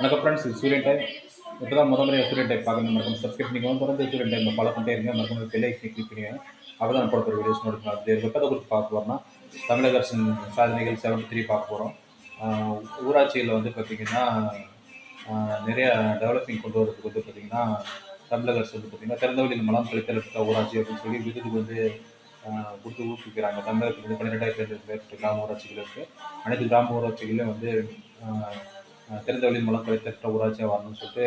வணக்கம் ஃப்ரெண்ட்ஸ், இது சூரியன் டைம். இப்போ தான் முறையாக சூரியன் டைம் பார்க்கணும். மறக்காம சப்ஸ்கிரைப் பண்ணிக்கோங்க. தொடர்ந்து சூரியன் டைம் ஃபாலோ பண்ணிட்டே இருங்க. மறக்காம பெல் ஐக்கனை கிளிக் பண்ணிக்கோங்க. அப்போ தான் போடுற வீடியோஸ் நோட்டிஃபிகேஷன் வருது. வெப்பத்தை குறித்து பார்க்க போகிறோம்னா தமிழக அரசின் சாதனைகள் 73 பார்க்க போகிறோம். ஊராட்சிகளில் வந்து பார்த்திங்கன்னா நிறைய டெவலப்பிங் கொண்டு வரதுக்கு வந்து பார்த்திங்கன்னா தமிழக அரசு வந்து பார்த்திங்கன்னா திறந்தவெளியில் மலம் கழித்தல் ஊராட்சி அப்படின்னு சொல்லி விருதுக்கு வந்து கொடுத்து ஊக்குவிக்கிறாங்க. தமிழகத்துக்கு வந்து 12,000 மேற்பட்ட கிராம ஊராட்சிகள் இருக்குது. அனைத்து கிராம ஊராட்சிகளையும் வந்து திறந்தவெளி மூலம் கழித்தற்ற ஊராட்சியாக வரணும்னு சொல்லிட்டு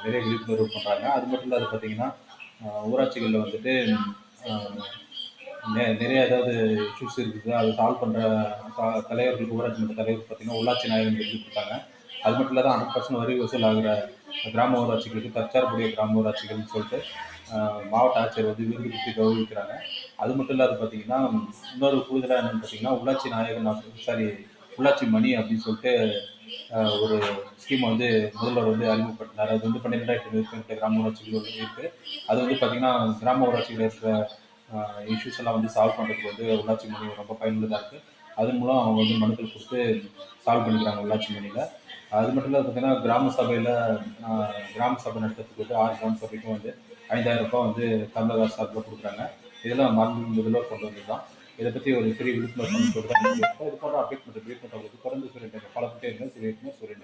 நிறைய விழிப்புணர்வு பண்ணுறாங்க. அது மட்டும் இல்லாத பார்த்தீங்கன்னா ஊராட்சிகளில் வந்துட்டு நிறைய ஏதாவது இஷ்யூஸ் இருக்குது, அதை சால்வ் பண்ணுற தலைவர்களுக்கு ஊராட்சி மன்ற தலைவருக்கு பார்த்தீங்கன்னா உள்ளாட்சி நாயகன் விருது கொடுத்தாங்க. அது மட்டும் இல்லாத 100% வரி வசூல் ஆகிற கிராம ஊராட்சிகளுக்கு தற்சார்புடைய கிராம ஊராட்சிகள்னு சொல்லிட்டு மாவட்ட ஆட்சியர் வந்து விருது கொடுத்து கௌரவிக்கிறாங்க. அது மட்டும் இல்லாத பார்த்தீங்கன்னா இன்னொரு கூடுதலாக என்னென்னு பார்த்தீங்கன்னா உள்ளாட்சி மணி அப்படின்னு சொல்லிட்டு ஒரு ஸ்கீமை வந்து முதல்வர் வந்து அறிமுகப்படுத்தினார். அது வந்து 12,000 கிராம ஊராட்சிகள் இருக்குது. அது வந்து பார்த்திங்கன்னா கிராம ஊராட்சிகள் இருக்கிற இஷ்யூஸ் எல்லாம் வந்து சால்வ் பண்ணுறதுக்கு வந்து உள்ளாட்சி மணி ரொம்ப பயனுள்ளதாக இருக்குது. அதன் மூலம் அவங்க வந்து மனுக்கள் கொடுத்து சால்வ் பண்ணிக்கிறாங்க உள்ளாட்சி மணியில். அது மட்டும் இல்லாத பார்த்தீங்கன்னா கிராம சபை நடத்துறதுக்கு வந்து 6 கிராம சபைக்கும் வந்து 5,000 ரூபாய் வந்து தமிழக அரசு சார்பில் கொடுக்குறாங்க. இதெல்லாம் முதல்வர் கொண்டு வந்து தான். இதை பற்றி ஒரு பெரிய விழிப்புணர்வு இது போன்ற அப்டேட் பண்ணுறது தொடர்ந்து சொல்லிட்டு ஃபாலோ பண்ணிட்டே இருங்க. சூரியன்